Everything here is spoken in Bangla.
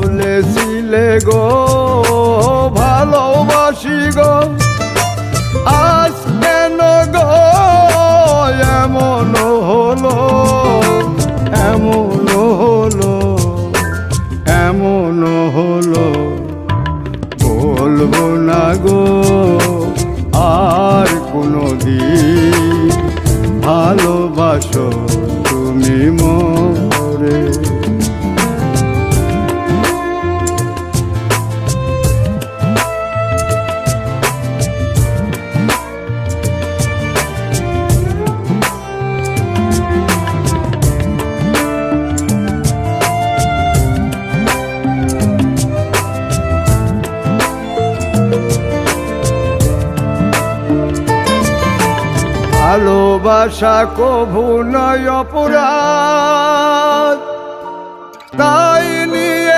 বলেছিলে গো ভালোবাসি গো, আজ কেন গো এমন হলো, এমন হলো, এমন হলো। বলবো না গো আর কোনোদিন ভালোবাসো তুমি মোরে। ভালোবাসা কভু নয় অপরাধ, তাই